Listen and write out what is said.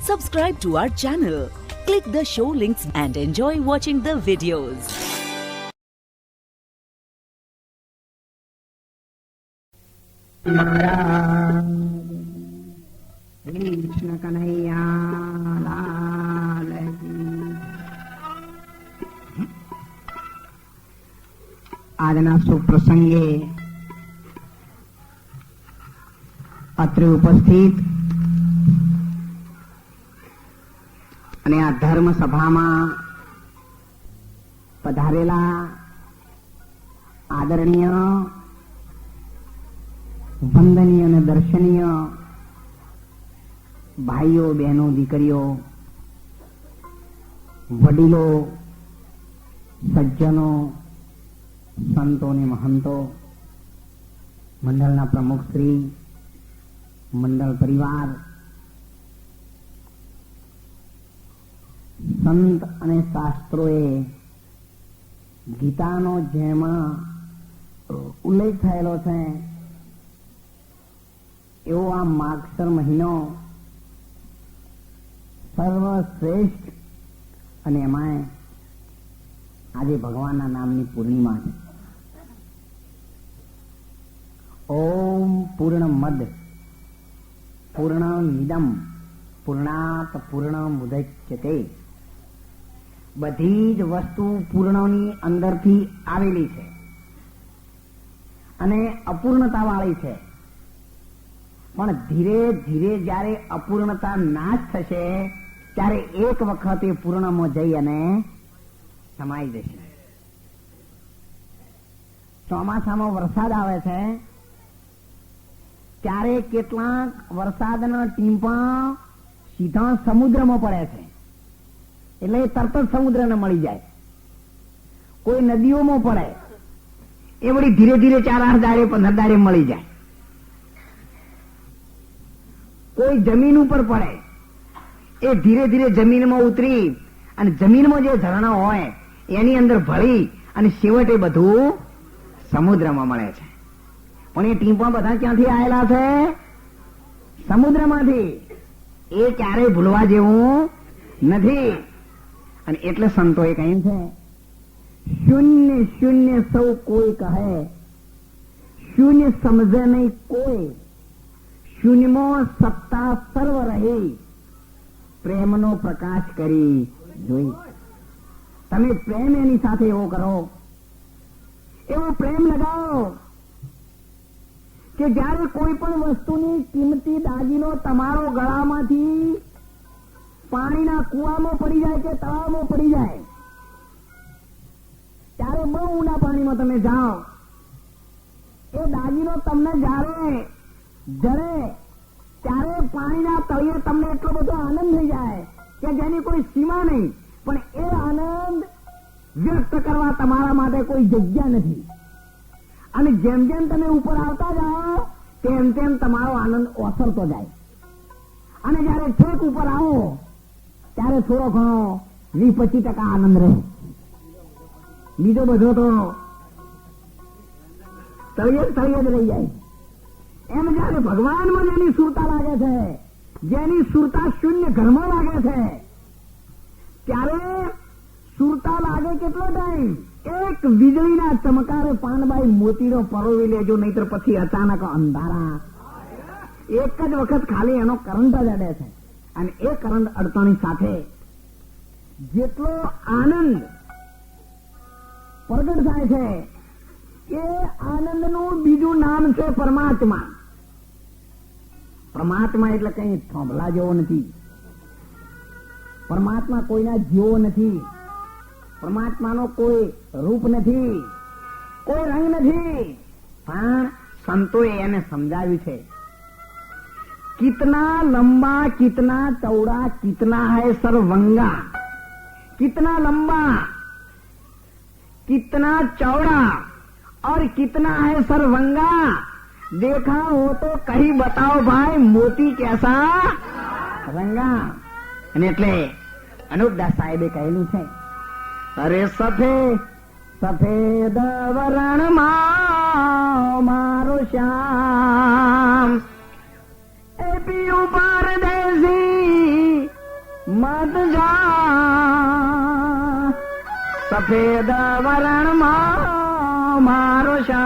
Subscribe to our channel, click the show links and enjoy watching the videos. Krishna Kanaiya લાલ કી. આજના શુભ પ્રસંગે અત્રે ઉપસ્થિત અને આ ધર્મ સભામાં પધારેલા આદરણીય, વંદનીય અને દર્શનીય ભાઈઓ, બહેનો, દીકરીઓ, વડીલો, સજ્જનો, સંતો ને મહંતો, મંડળના પ્રમુખ શ્રી, મંડળ પરિવાર, સંત અને શાસ્ત્રોએ ગીતાનો જેમાં ઉલ્લેખ થયેલો છે એવો આ માગસર મહિનો સર્વશ્રેષ્ઠ અને એમાં આજે ભગવાનના નામની પૂર્ણિમા છે. ઓમ પૂર્ણમદ પૂર્ણમિદમ પૂર્ણાત પૂર્ણમુદચ્યતે. બધી જ વસ્તુ પૂર્ણની અંદરથી આવેલી છે અને અપૂર્ણતા વાળી છે. પણ ધીરે ધીરે જયારે અપૂર્ણતા નાશ થશે ત્યારે એક વખત એ પૂર્ણમાં જઈ અને સમાઈ જશે. ચોમાસામાં વરસાદ આવે છે ત્યારે કેટલાક વરસાદના ટીમ્પા સીધા સમુદ્રમાં પડે છે, એટલે એ તરત જ સમુદ્રને મળી જાય. કોઈ નદીઓમાં પડે એ વળી ધીરે ધીરે 4 દાડે 15 દાડે મળી જાય. કોઈ જમીન ઉપર પડે એ ધીરે ધીરે જમીનમાં ઉતરી અને જમીનમાં જે ઝરણા હોય એની અંદર ભળી અને છેવટે બધું સમુદ્રમાં મળે છે. પણ એ ટીમ્પા બધા ક્યાંથી આવેલા છે? સમુદ્રમાંથી. એ ક્યારેય ભૂલવા જેવું નથી. અને એટલે સંતોએ કહ્યું છે, શૂન્ય શૂન્ય સૌ કોઈ કહે, શૂન્ય સમજે નહીં કોઈ, શૂન્યમાં સત્તા સર્વ રહી, પ્રેમનો પ્રકાશ કરી જોઈ. તમે પ્રેમ એની સાથે એવો કરો, એવો પ્રેમ લગાવો કે જયારે કોઈ પણ વસ્તુની કિંમતી દાગીનો તમારો ગળામાંથી પાણીના કુવામાં પડી જાય કે તળાવમાં પડી જાય ત્યારે બહુ ઊંડા પાણીમાં તમે જાઓ, એ દાગીનો તમને જયારે જરે ત્યારે પાણીના તળિયે તમને એટલો બધો આનંદ થઈ જાય કે જેની કોઈ સીમા નહીં. પણ એ આનંદ વ્યક્ત કરવા તમારા માટે કોઈ જગ્યા નથી. અને જેમ જેમ તમે ઉપર આવતા જાઓ તેમ તેમ તમારો આનંદ ઓસરતો જાય. અને જયારે છેક ઉપર આવો ત્યારે થોડો ઘણો 20-25% આનંદ રહે, બીજો બધો તો તળિયે જ રહી જાય. એમ જયારે ભગવાનમાં જેની સુરતા લાગે છે, જેની સુરતા શૂન્ય ઘરમાં લાગે છે, ત્યારે સુરતા લાગે કેટલો ટાઈમ? એક વીજળીના ચમકારે પાનબાઈ મોતીનો પરોવી લેજો, નહીતર પછી અચાનક અંધારા. એક જ વખત ખાલી એનો કરંટ જ અડે છે. અને એ કરંટ અડતાની સાથે જેટલો આનંદ પ્રગટ થાય છે એ આનંદનું બીજું નામ છે પરમાત્મા. પરમાત્મા એટલે કઈ થોભલા જેવો નથી. પરમાત્મા કોઈના જેવો નથી. પરમાત્માનો કોઈ રૂપ નથી, કોઈ રંગ નથી. પણ સંતોએ એને સમજાવ્યું છે, कितना लंबा कितना चौड़ा कितना है सर्वंगा, कितना लंबा कितना चौड़ा और कितना है सर्वंगा, देखा हो तो कहीं बताओ भाई मोती कैसा रंगा. અને એટલે અનુપદાસ સાહેબે કહેલું છે, અરે સફેદ વરણમાં મારો શ્યામ એ પીયું પરદેશી ચાલત જા સફેદ વરણમાં મારો શ્યામ